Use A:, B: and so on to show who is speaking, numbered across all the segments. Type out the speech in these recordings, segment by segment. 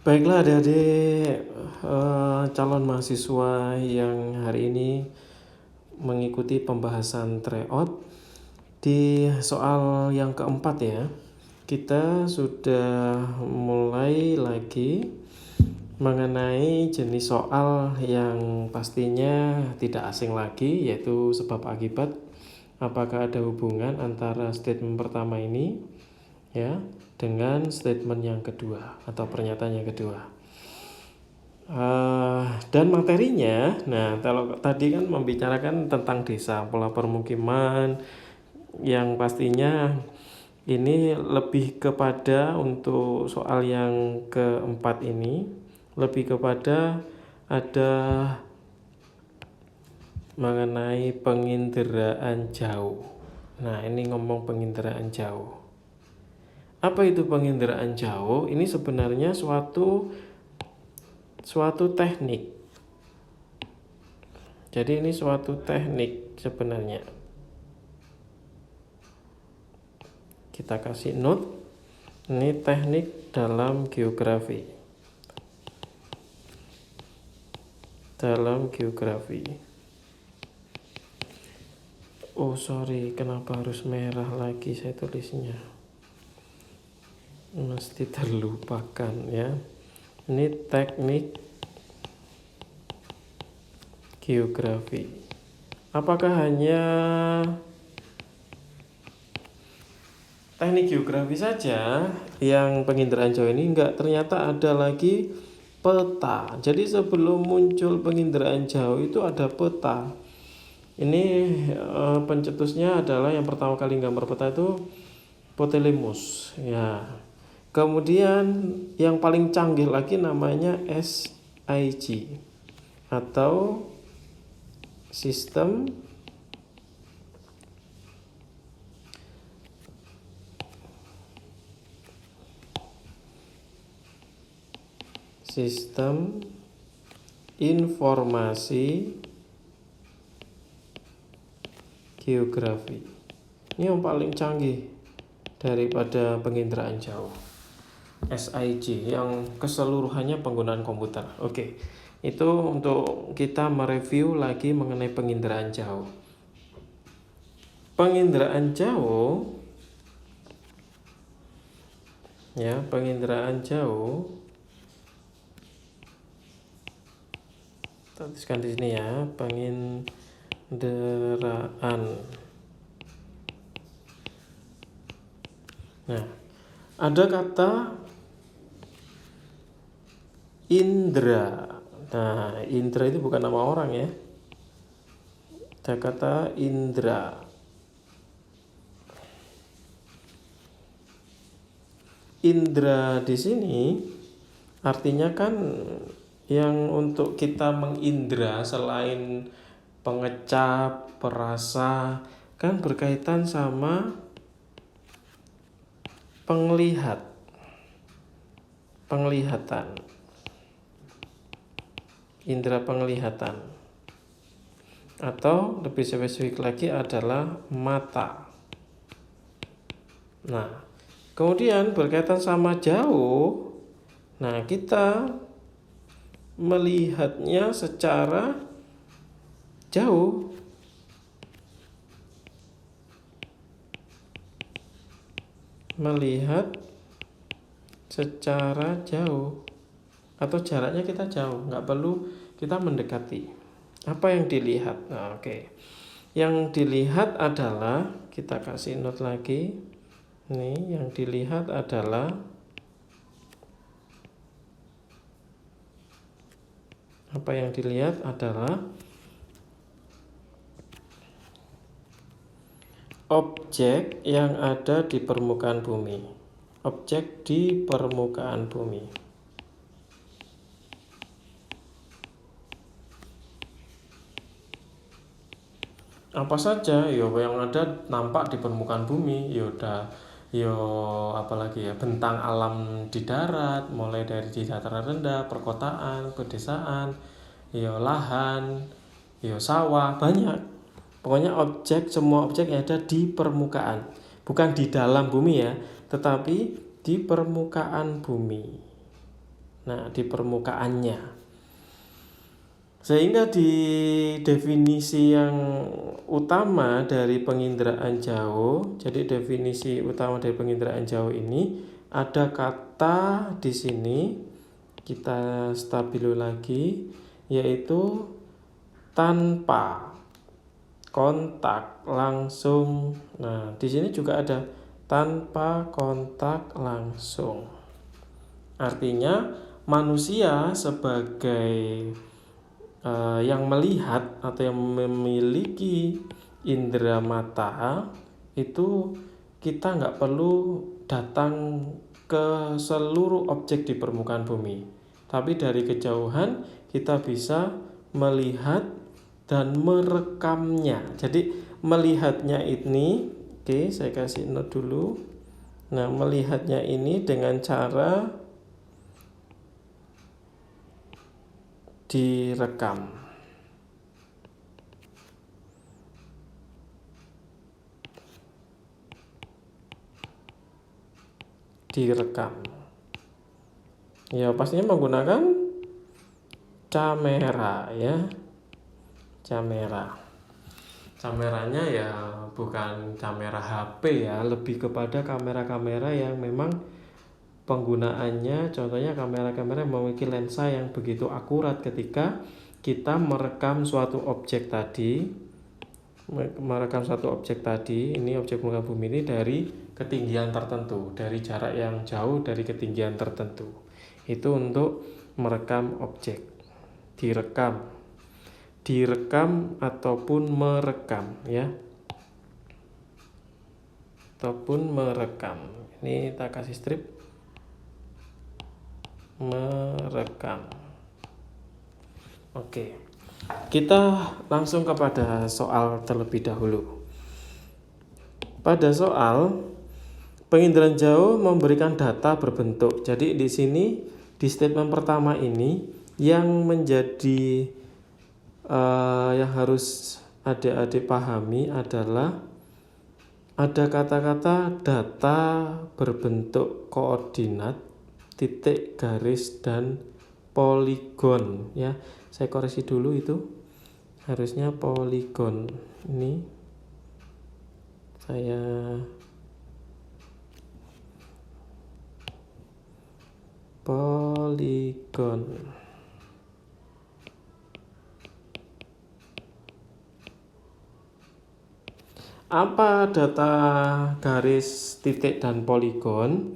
A: Baiklah adik-adik, calon mahasiswa yang hari ini mengikuti pembahasan tryout di soal yang keempat ya. Kita sudah mulai lagi mengenai jenis soal yang pastinya tidak asing lagi, yaitu sebab akibat. Apakah ada hubungan antara statement pertama ini ya dengan statement yang kedua atau pernyataan yang kedua. Dan materinya, nah kalau tadi kan membicarakan tentang desa, pola permukiman, yang pastinya ini lebih kepada untuk soal yang keempat ini lebih kepada ada mengenai penginderaan jauh. Nah ini ngomong penginderaan jauh. Apa itu penginderaan jauh? Ini sebenarnya suatu teknik. Jadi ini suatu teknik sebenarnya. Kita kasih note. Ini teknik dalam geografi. Dalam geografi. Oh sorry, kenapa harus merah lagi saya tulisnya? Mesti terlupakan ya. Ini teknik geografi. Apakah hanya teknik geografi saja yang penginderaan jauh ini? Enggak, ternyata ada lagi peta. Jadi sebelum muncul penginderaan jauh itu ada peta. Ini pencetusnya adalah yang pertama kali gambar peta itu Ptolemus ya. Kemudian yang paling canggih lagi namanya SIG atau sistem informasi geografi. Ini yang paling canggih daripada penginderaan jauh. SIG yang keseluruhannya penggunaan komputer. Oke. Itu untuk kita mereview lagi mengenai penginderaan jauh. Penginderaan jauh ya, penginderaan jauh. Tuliskan di sini ya, penginderaan. Nah, ada kata indra. Nah, indra itu bukan nama orang ya. Ada kata indra. Indra di sini artinya kan yang untuk kita mengindra selain pengecap, perasa, kan berkaitan sama penglihatan. Indra penglihatan. Atau lebih spesifik lagi adalah mata. Nah, kemudian berkaitan sama jauh. Nah, kita melihatnya secara jauh. Melihat secara jauh atau jaraknya kita jauh, nggak perlu kita mendekati. Apa yang dilihat? Nah, oke. Yang dilihat adalah, kita kasih note lagi. Nih, yang dilihat adalah apa yang dilihat adalah objek yang ada di permukaan bumi. Objek di permukaan bumi. Apa saja ya yang ada nampak di permukaan bumi, apalagi ya, bentang alam di darat, mulai dari di dataran rendah, perkotaan, pedesaan, lahan, sawah, banyak. Pokoknya semua objek yang ada di permukaan, bukan di dalam bumi ya, tetapi di permukaan bumi. Nah, di permukaannya. Sehingga di definisi yang utama dari penginderaan jauh, jadi definisi utama dari penginderaan jauh ini ada kata di sini, kita stabilo lagi, yaitu tanpa kontak langsung. Nah, di sini juga ada tanpa kontak langsung. Artinya manusia sebagai yang melihat atau yang memiliki indera mata itu kita nggak perlu datang ke seluruh objek di permukaan bumi, tapi dari kejauhan kita bisa melihat dan merekamnya. Jadi melihatnya ini, oke, saya kasih note dulu. Nah, melihatnya ini dengan cara direkam. Ya, pastinya menggunakan kamera ya. Kameranya ya bukan kamera HP ya, lebih kepada kamera-kamera yang memang penggunaannya, contohnya kamera-kamera yang memiliki lensa yang begitu akurat ketika kita merekam suatu objek tadi. Ini objek permukaan bumi ini dari ketinggian tertentu, dari jarak yang jauh dari ketinggian tertentu. Itu untuk merekam objek, direkam ataupun merekam ya. Ini kita kasih strip, merekam. Oke, kita langsung kepada soal terlebih dahulu. Pada soal, penginderaan jauh memberikan data berbentuk. Jadi di sini di statement pertama ini yang menjadi yang harus adik-adik pahami adalah ada kata-kata data berbentuk koordinat, titik, garis, dan poligon ya. Saya koreksi dulu, itu harusnya poligon. Ini saya poligon. Apa data garis, titik, dan poligon?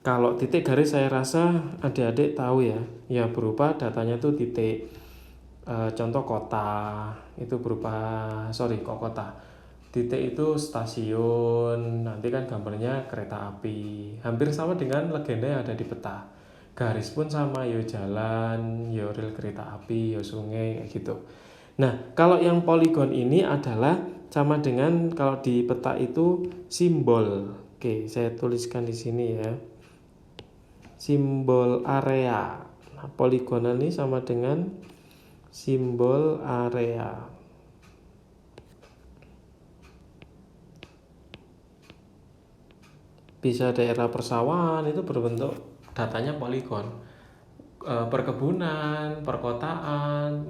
A: Kalau titik garis saya rasa adik-adik tahu ya. Ya berupa datanya tuh titik. Contoh kota itu berupa kota. Titik itu stasiun, nanti kan gambarnya kereta api. Hampir sama dengan legenda yang ada di peta. Garis pun sama, yo jalan, yo rel kereta api, yo sungai kayak gitu. Nah, kalau yang poligon ini adalah sama dengan kalau di peta itu simbol. Oke, saya tuliskan di sini ya. Simbol area. Nah, poligonal ini sama dengan simbol area. Bisa daerah persawahan itu berbentuk datanya poligon. Perkebunan, perkotaan,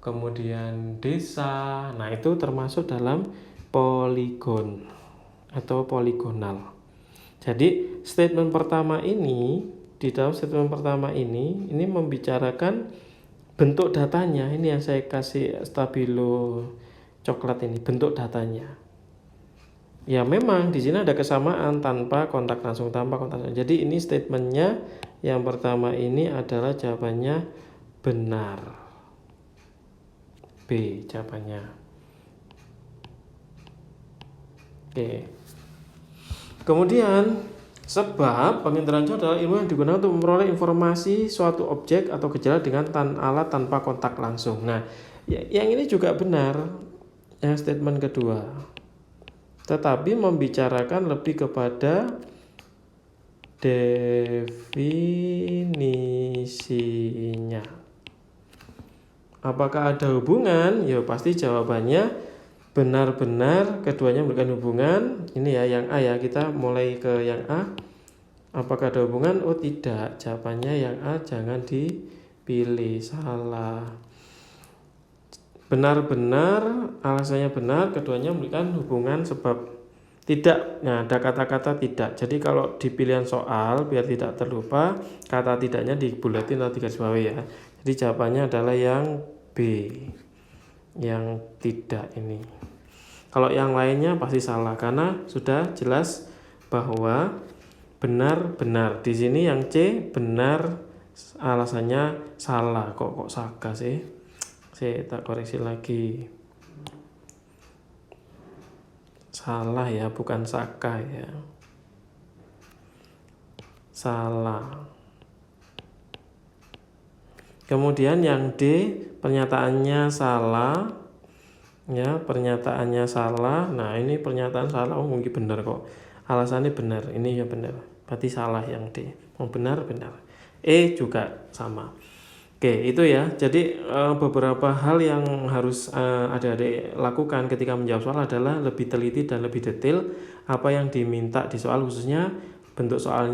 A: kemudian desa, nah itu termasuk dalam poligon atau poligonal. Jadi statement pertama ini, di dalam statement pertama ini membicarakan bentuk datanya. Ini yang saya kasih stabilo coklat ini, bentuk datanya. Ya memang di sini ada kesamaan tanpa kontak langsung, Jadi ini statementnya yang pertama ini adalah jawabannya benar. B jawabannya. Oke. Kemudian sebab penginderaan jauh adalah ilmu yang digunakan untuk memperoleh informasi suatu objek atau gejala dengan alat tanpa kontak langsung. Nah, yang ini juga benar, yang statement kedua. Tetapi membicarakan lebih kepada definisinya. Apakah ada hubungan? Ya pasti jawabannya benar-benar keduanya memberikan hubungan. Ini ya yang A ya, kita mulai ke yang A. Apakah ada hubungan? Oh tidak, jawabannya yang A, jangan dipilih, salah. Benar-benar, alasannya benar, keduanya memberikan hubungan sebab tidak. Nah, ada kata-kata tidak. Jadi kalau di pilihan soal, biar tidak terlupa, kata tidaknya dibulatin atau digarisbawahi ya. Jadi jawabannya adalah yang B, yang tidak ini. Kalau yang lainnya pasti salah karena sudah jelas bahwa benar-benar. Di sini yang C benar, alasannya salah. Kok Saka sih? Saya tak koreksi lagi. Salah ya, bukan Saka ya. Salah. Kemudian yang D pernyataannya salah. Ya, pernyataannya salah. Nah, ini pernyataan salah. Oh, mungkin benar kok. Alasannya benar. Ini ya benar. Berarti salah yang D. Oh, benar. E juga sama. Oke, itu ya. Jadi beberapa hal yang harus adik-adik lakukan ketika menjawab soal adalah lebih teliti dan lebih detail apa yang diminta di soal, khususnya bentuk soalnya